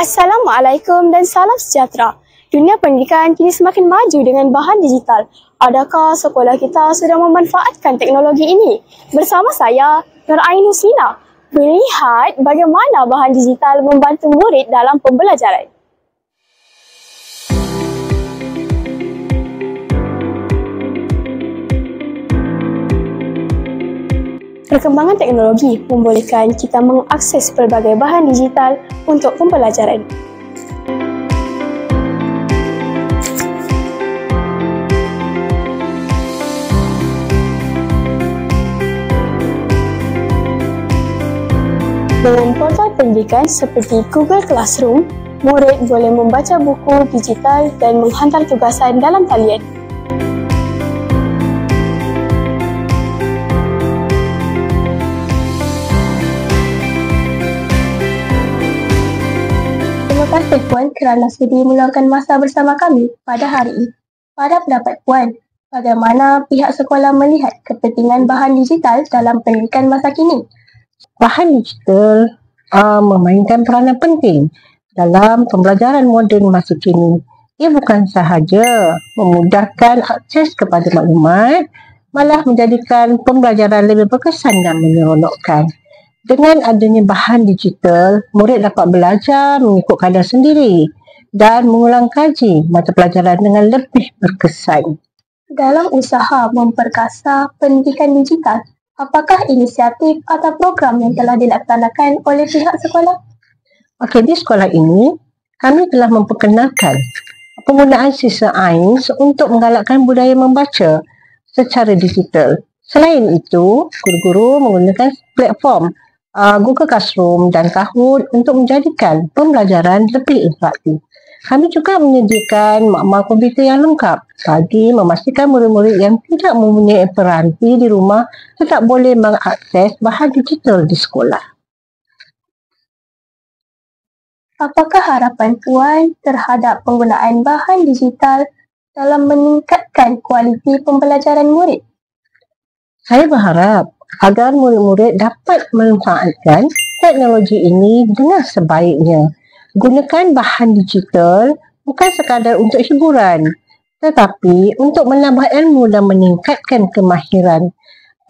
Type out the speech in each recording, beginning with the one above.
Assalamualaikum dan salam sejahtera. Dunia pendidikan kini semakin maju dengan bahan digital. Adakah sekolah kita sudah memanfaatkan teknologi ini? Bersama saya, Nur Ain Husnina, melihat bagaimana bahan digital membantu murid dalam pembelajaran. Perkembangan teknologi membolehkan kita mengakses pelbagai bahan digital untuk pembelajaran. Dengan portal pendidikan seperti Google Classroom, murid boleh membaca buku digital dan menghantar tugasan dalam talian. Terima kasih Puan kerana sudi meluangkan masa bersama kami pada hari ini. Pada pendapat Puan, bagaimana pihak sekolah melihat kepentingan bahan digital dalam pendidikan masa kini? Bahan digital memainkan peranan penting dalam pembelajaran moden masa kini. Ia bukan sahaja memudahkan akses kepada maklumat, malah menjadikan pembelajaran lebih berkesan dan menyeronokkan. Dengan adanya bahan digital, murid dapat belajar mengikut kadar sendiri dan mengulang kaji mata pelajaran dengan lebih berkesan. Dalam usaha memperkasa pendidikan digital, apakah inisiatif atau program yang telah dilaksanakan oleh pihak sekolah? Di sekolah ini, kami telah memperkenalkan penggunaan siswa AINS untuk menggalakkan budaya membaca secara digital. Selain itu, guru-guru menggunakan platform Google Classroom dan Kahoot untuk menjadikan pembelajaran lebih interaktif. Kami juga menyediakan makmal komputer yang lengkap bagi memastikan murid-murid yang tidak mempunyai peranti di rumah tetap boleh mengakses bahan digital di sekolah. Apakah harapan Puan terhadap penggunaan bahan digital dalam meningkatkan kualiti pembelajaran murid? Saya berharap agar murid-murid dapat memanfaatkan teknologi ini dengan sebaiknya. Gunakan bahan digital bukan sekadar untuk hiburan, tetapi untuk menambah ilmu dan meningkatkan kemahiran.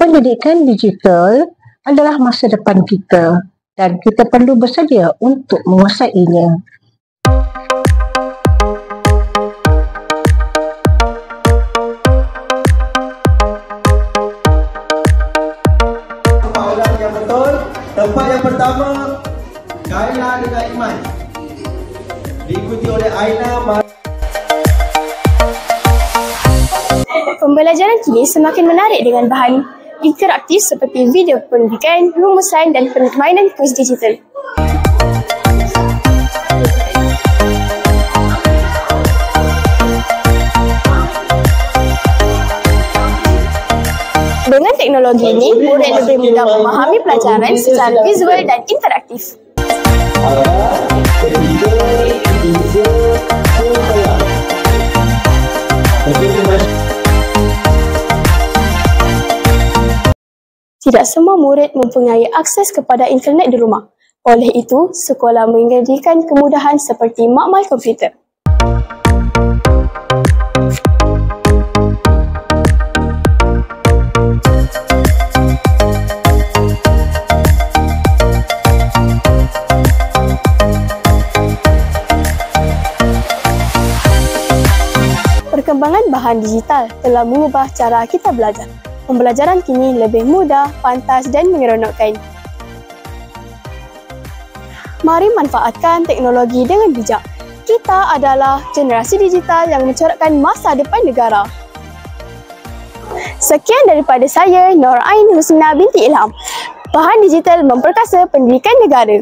Pendidikan digital adalah masa depan kita dan kita perlu bersedia untuk menguasainya. Tempat yang pertama, Kaila dengan Iman, diikuti oleh Aina. Pembelajaran kini semakin menarik dengan bahan interaktif seperti video pendidikan, rumusan dan permainan kuis digital. Dengan teknologi ini, murid lebih mudah memahami pelajaran secara visual dan interaktif. Tidak semua murid mempunyai akses kepada internet di rumah. Oleh itu, sekolah menyediakan kemudahan seperti makmal komputer. Perkembangan bahan digital telah mengubah cara kita belajar. Pembelajaran kini lebih mudah, pantas dan menyeronokkan. Mari manfaatkan teknologi dengan bijak. Kita adalah generasi digital yang mencorakkan masa depan negara. Sekian daripada saya, Nur Ain Husnina binti Ilham. Bahan digital memperkasa pendidikan negara.